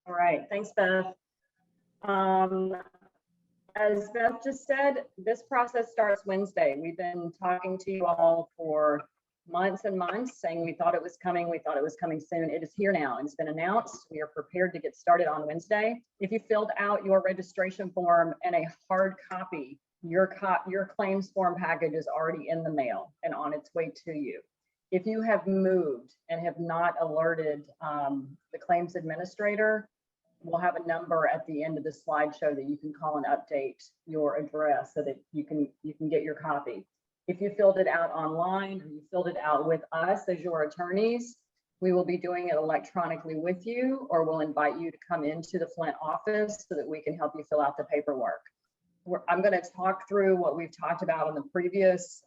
All right, thanks, Beth. As Beth just said, this process starts Wednesday. We've been talking to you all for months and months, saying we thought it was coming soon. It is here now. It's been announced. We are prepared to get started on Wednesday. If you filled out your registration form and a hard copy, your claims form package is already in the mail and on its way to you. If you have moved and have not alerted the claims administrator, we'll have a number at the end of the slideshow that you can call and update your address so that you can get your copy. If you filled it out online or you filled it out with us as your attorneys, we will be doing it electronically with you, or we'll invite you to come into the Flint office so that we can help you fill out the paperwork. I'm going to talk through what we've talked about in the previous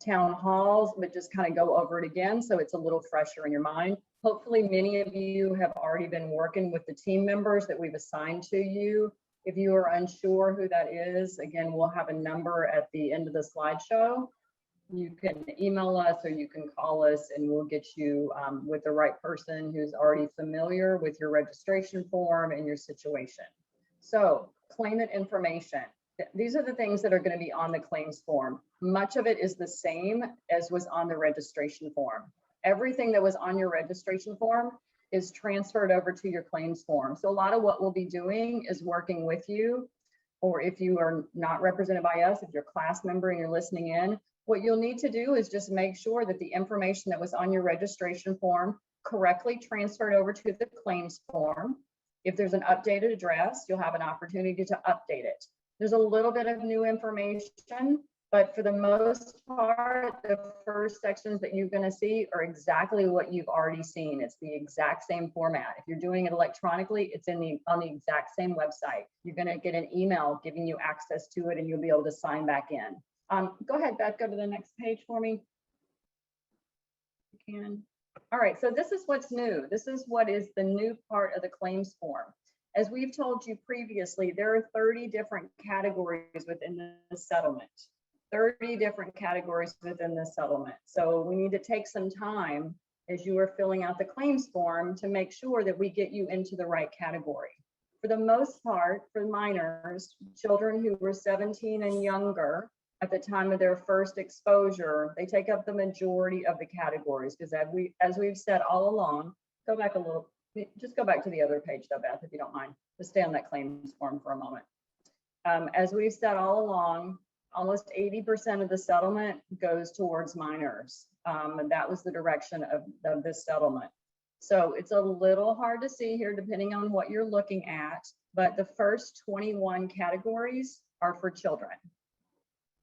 town halls, but just kind of go over it again so it's a little fresher in your mind. Hopefully many of you have already been working with the team members that we've assigned to you. If you are unsure who that is, again, we'll have a number at the end of the slideshow. You can email us or you can call us and we'll get you with the right person who's already familiar with your registration form and your situation. So, claimant information. These are the things that are going to be on the claims form. Much of it is the same as was on the registration form. Everything that was on your registration form is transferred over to your claims form. So a lot of what we'll be doing is working with you, or if you are not represented by us, if you're a class member and you're listening in, what you'll need to do is just make sure that the information that was on your registration form correctly transferred over to the claims form. If there's an updated address, you'll have an opportunity to update it. There's a little bit of new information, but for the most part, the first sections that you're going to see are exactly what you've already seen. It's the exact same format. If you're doing it electronically, it's on the exact same website. You're going to get an email giving you access to it, and you'll be able to sign back in. Go ahead, Beth, go to the next page for me. You can. All right, so this is what's new. This is what is the new part of the claims form. As we've told you previously, there are 30 different categories within the settlement. 30 different categories within the settlement. So we need to take some time as you are filling out the claims form to make sure that we get you into the right category. For the most part, for minors, children who were 17 and younger at the time of their first exposure, they take up the majority of the categories, because as we've said all along, go back a little, just go back to the other page though, Beth, if you don't mind. Just stay on that claims form for a moment. As we've said all along, almost 80% of the settlement goes towards minors. And that was the direction of this settlement. So it's a little hard to see here depending on what you're looking at, but the first 21 categories are for children.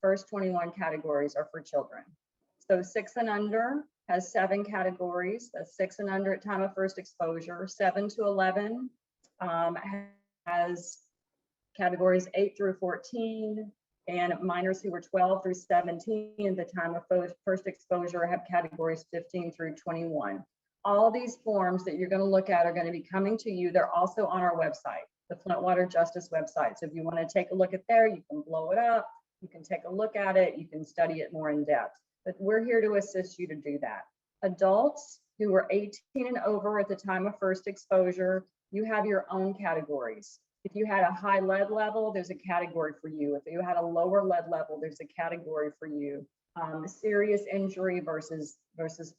First 21 categories are for children. So 6 and under has 7 categories. That's 6 and under at time of first exposure. 7 to 11 has categories 8 through 14. And minors who were 12 through 17 at the time of first exposure have categories 15 through 21. All these forms that you're going to look at are going to be coming to you. They're also on our website, the Flint Water Justice website. So if you want to take a look at there, you can blow it up. You can take a look at it. You can study it more in depth. But we're here to assist you to do that. Adults who were 18 and over at the time of first exposure, you have your own categories. If you had a high lead level, there's a category for you. If you had a lower lead level, there's a category for you. Serious injury versus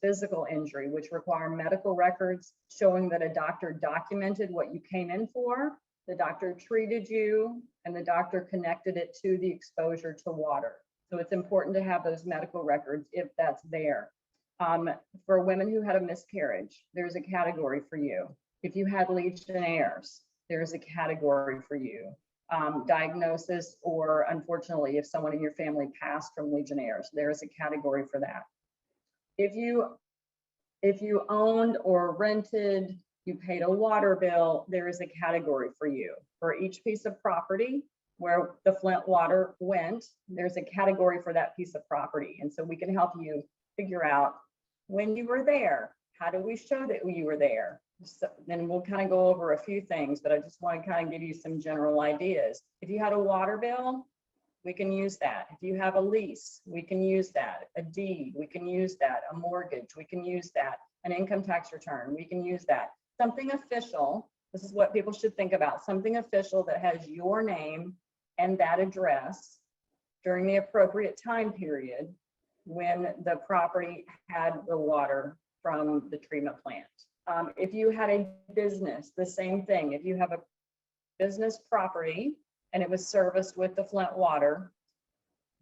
physical injury, which require medical records showing that a doctor documented what you came in for, the doctor treated you, and the doctor connected it to the exposure to water. So it's important to have those medical records if that's there. For women who had a miscarriage, there's a category for you. If you had Legionnaires, there's a category for you. Diagnosis, or unfortunately, if someone in your family passed from Legionnaires, there's a category for that. If you owned or rented, you paid a water bill, there is a category for you. For each piece of property where the Flint water went, there's a category for that piece of property. And so we can help you figure out when you were there. How do we show that you were there? So then we'll kind of go over a few things, but I just want to kind of give you some general ideas. If you had a water bill, we can use that. If you have a lease, we can use that. A deed, we can use that. A mortgage, we can use that. An income tax return, we can use that. Something official This is what people should think about, something official that has your name and that address during the appropriate time period when the property had the water from the treatment plant. If you had a business, the same thing. If you have a business property and it was serviced with the Flint water,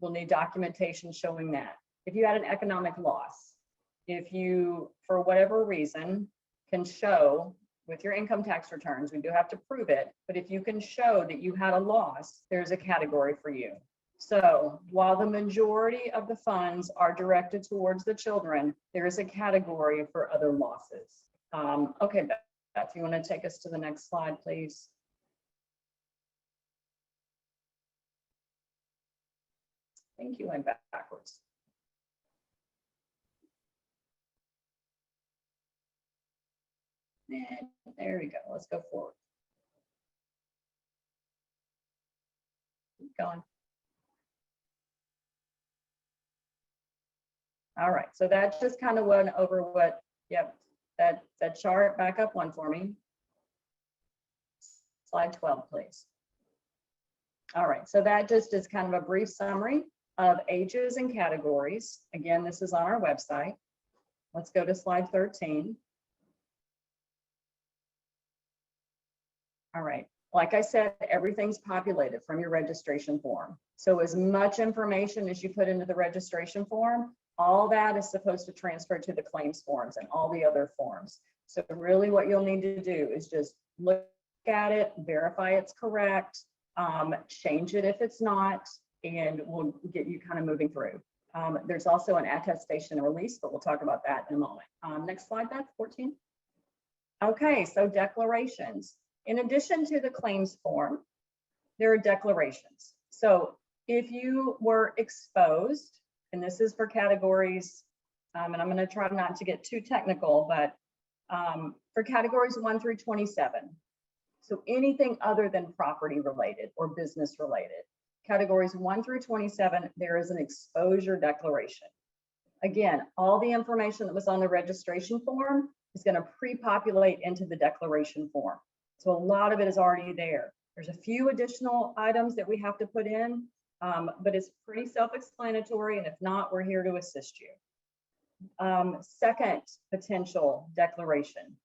we'll need documentation showing that. If you had an economic loss, if you, for whatever reason, can show with your income tax returns, we do have to prove it, but if you can show that you had a loss, there's a category for you. So while the majority of the funds are directed towards the children, there is a category for other losses. Okay, Beth, you want to take us to the next slide, please? I think you went backwards. And there we go. Let's go forward. Keep going. All right, so that just kind of went over what, yep, that chart, back up one for me. Slide 12, please. All right, so that just is kind of a brief summary of ages and categories. Again, this is on our website. Let's go to slide 13. All right, like I said, everything's populated from your registration form. So as much information as you put into the registration form, all that is supposed to transfer to the claims forms and all the other forms. So really what you'll need to do is just look at it, verify it's correct, change it if it's not, and we'll get you kind of moving through. There's also an attestation release, but we'll talk about that in a moment. Next slide, Beth, 14. Okay, so declarations. In addition to the claims form, there are declarations. So if you were exposed, and this is for categories, and I'm going to try not to get too technical, but for categories 1 through 27, so anything other than property related or business related, categories 1 through 27, there is an exposure declaration. Again, all the information that was on the registration form is going to pre-populate into the declaration form. So a lot of it is already there. There's a few additional items that we have to put in, but it's pretty self-explanatory, and if not, we're here to assist you. Second potential declaration.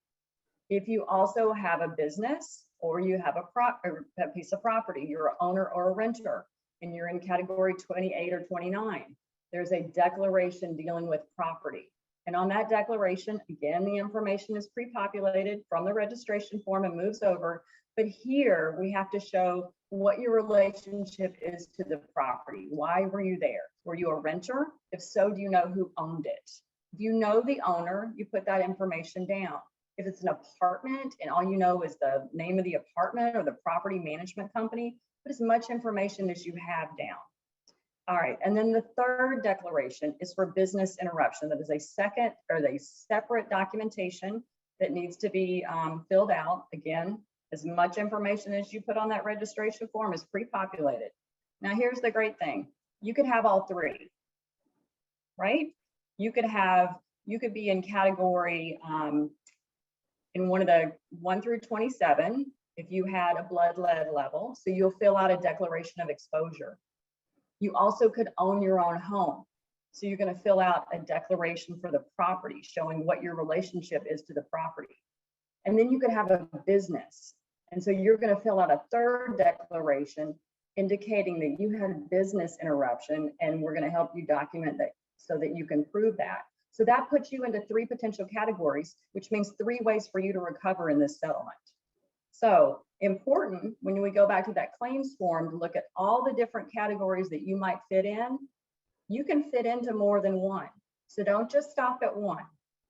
If you also have a business or you have a piece of property, you're an owner or a renter, and you're in category 28 or 29, there's a declaration dealing with property. And on that declaration, again, the information is pre-populated from the registration form and moves over. But here we have to show what your relationship is to the property. Why were you there? Were you a renter? If so, do you know who owned it? If you know the owner, you put that information down. If it's an apartment and all you know is the name of the apartment or the property management company, put as much information as you have down. All right, and then the third declaration is for business interruption. That is a separate documentation that needs to be filled out. Again, as much information as you put on that registration form is pre-populated. Now, here's the great thing. You could have all three, right? You could be in category in one of the 1 through 27 if you had a blood lead level. So you'll fill out a declaration of exposure. You also could own your own home. So you're going to fill out a declaration for the property showing what your relationship is to the property. And then you could have a business. And so you're going to fill out a third declaration indicating that you had a business interruption, and we're going to help you document that so that you can prove that. So that puts you into 3 potential categories, which means 3 ways for you to recover in this settlement. So important when we go back to that claims form to look at all the different categories that you might fit in. You can fit into more than one. So don't just stop at one.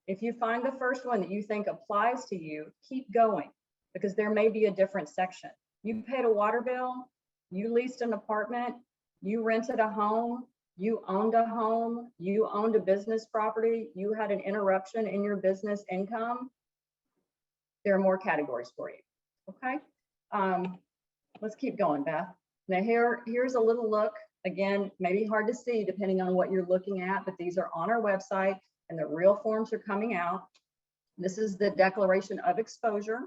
If you find the first one that you think applies to you, keep going, because there may be a different section. You paid a water bill, you leased an apartment, you rented a home, you owned a home, you owned a business property, you had an interruption in your business income. There are more categories for you. Okay, let's keep going, Beth. Now here's a little look. Again, maybe hard to see depending on what you're looking at, but these are on our website and the real forms are coming out. This is the declaration of exposure.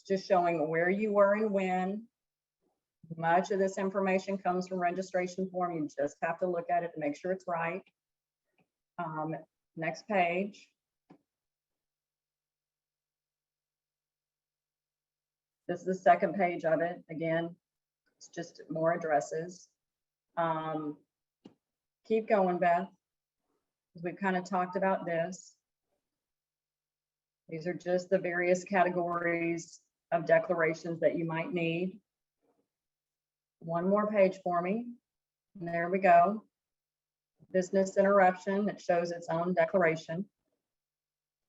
just showing where you were and when. Much of this information comes from registration form. You just have to look at it to make sure it's right. Next page. This is the second page of it. Again, it's just more addresses. Keep going, Beth, because we've kind of talked about this. These are just the various categories of declarations that you might need. One more page for me. And there we go. Business interruption, that shows its own declaration.